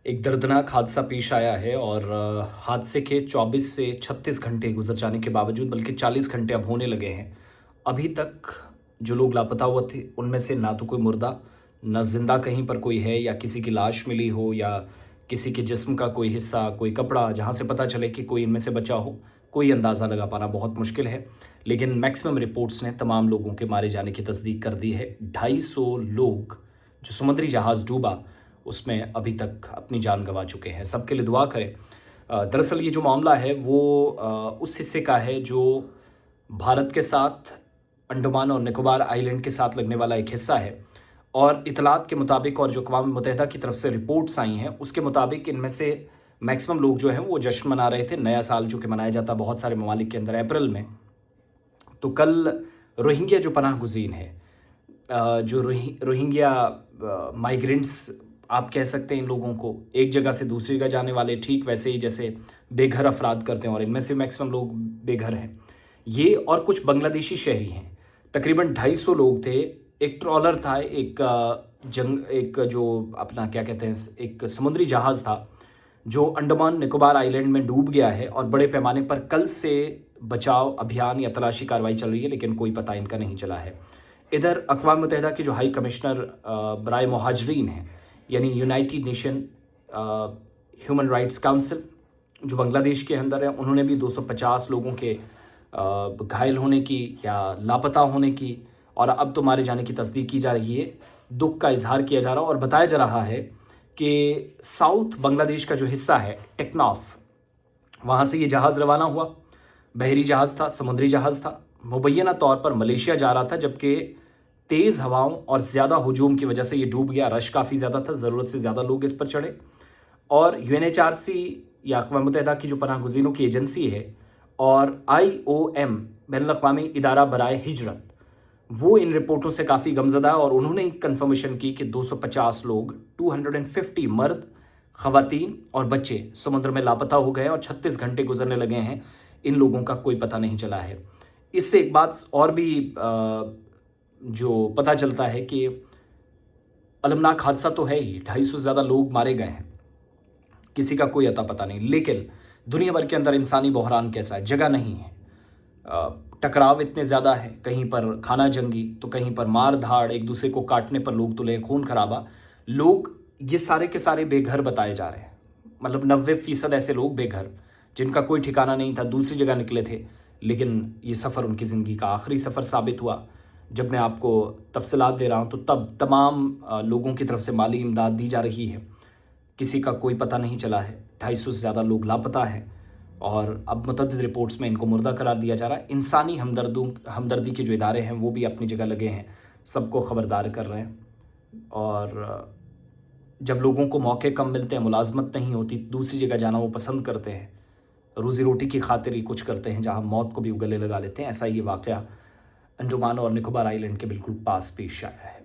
एक दर्दनाक हादसा पेश आया है और हादसे के 24 से 36 घंटे गुजर जाने के बावजूद बल्कि 40 घंटे अब होने लगे हैं। अभी तक जो लोग लापता हुए थे उनमें से ना तो कोई मुर्दा, ना ज़िंदा कहीं पर कोई है या किसी की लाश मिली हो या किसी के जिस्म का कोई हिस्सा, कोई कपड़ा जहाँ से पता चले कि कोई इनमें से बचा हो, कोई अंदाज़ा लगा पाना बहुत मुश्किल है। लेकिन मैक्सिमम रिपोर्ट्स ने तमाम लोगों के मारे जाने की तस्दीक कर दी है। 250 लोग जो समुद्री जहाज़ डूबा उसमें अभी तक अपनी जान गंवा चुके हैं। सबके लिए दुआ करें। दरअसल ये जो मामला है वो उस हिस्से का है जो भारत के साथ अंडमान और निकोबार आइलैंड के साथ लगने वाला एक हिस्सा है और इतलात के मुताबिक और जो अक़वाम मुत्तहिदा की तरफ से रिपोर्ट्स आई हैं उसके मुताबिक इनमें से मैक्सिमम लोग जो हैं वो जश्न मना रहे थे। नया साल जो कि मनाया जाता है बहुत सारे ममालिक के अंदर अप्रैल में। तो कल रोहिंग्या जो पनाह गुज़ीन है, जो रोहिंग्या माइग्रेंट्स आप कह सकते हैं इन लोगों को, एक जगह से दूसरी जगह जाने वाले, ठीक वैसे ही जैसे बेघर अफराद करते हैं और इनमें से मैक्सिमम लोग बेघर हैं। ये और कुछ बांग्लादेशी शहरी हैं। तकरीबन 250 लोग थे। एक ट्रॉलर था, एक जो अपना क्या कहते हैं, एक समुद्री जहाज़ था जो अंडमान निकोबार आइलैंड में डूब गया है और बड़े पैमाने पर कल से बचाव अभियान या तलाशी कार्रवाई चल रही है, लेकिन कोई पता इनका नहीं चला है। इधर अक़वाम मुत्तहिदा के जो हाई कमिश्नर बराए मुहाजिरीन हैं, यानी United nation human rights council जो बांग्लादेश के अंदर है, उन्होंने भी 250 लोगों के घायल होने की या लापता होने की और अब तो मारे जाने की तस्दीक की जा रही है। दुख का इजहार किया जा रहा है और बताया जा रहा है कि साउथ बांग्लादेश का जो हिस्सा है टेक्नाफ, वहाँ से ये जहाज़ रवाना हुआ। बहरी जहाज़ था, समुद्री जहाज़ था, मुबैना तौर पर मलेशिया जा रहा था, जबकि तेज़ हवाओं और ज़्यादा हुजूम की वजह से ये डूब गया। रश काफ़ी ज़्यादा था, ज़रूरत से ज़्यादा लोग इस पर चढ़े और यूएनएचआरसी या अक़वाम मुत्तहिदा की जो पनाह गुज़ीनों की एजेंसी है और IOM बैनुल-अक़वामी इदारा बराए हिजरत, वो इन रिपोर्टों से काफ़ी गमज़दा है और उन्होंने कंफर्मेशन की कि 250 लोग, 250 मर्द, ख़वातीन और बच्चे समुद्र में लापता हो गए और 36 घंटे गुजरने लगे हैं, इन लोगों का कोई पता नहीं चला है। इससे एक बात और भी जो पता चलता है कि अलमनाक हादसा तो है ही, 250 से ज़्यादा लोग मारे गए हैं, किसी का कोई अता पता नहीं। लेकिन दुनिया भर के अंदर इंसानी बहरान कैसा है, जगह नहीं है। टकराव इतने ज़्यादा हैं, कहीं पर खाना जंगी तो कहीं पर मार धाड़, एक दूसरे को काटने पर लोग तुले, खून खराबा। लोग ये सारे के सारे बेघर बताए जा रहे हैं। मतलब 90% ऐसे लोग बेघर जिनका कोई ठिकाना नहीं था, दूसरी जगह निकले थे, लेकिन ये सफ़र उनकी ज़िंदगी का आखिरी सफ़र साबित हुआ। जब मैं आपको तफसीलात दे रहा हूँ तो तब तमाम लोगों की तरफ से माली इमदाद दी जा रही है। किसी का कोई पता नहीं चला है। 250 से ज़्यादा लोग लापता हैं और अब मुतअद्दिद रिपोर्ट्स में इनको मुर्दा करार दिया जा रहा है। इंसानी हमदर्दी के जो इदारे हैं वो भी अपनी जगह लगे हैं, सबको ख़बरदार कर रहे हैं। और जब लोगों को मौके कम मिलते हैं, मुलाजमत नहीं होती, दूसरी जगह जाना वो पसंद करते हैं, रोज़ी रोटी की खातिर ही कुछ करते हैं जहाँ मौत को भी गले लगा लेते हैं। ऐसा ये वाक़या अंडमान और निकोबार आइलैंड के बिल्कुल पास पेश आया है।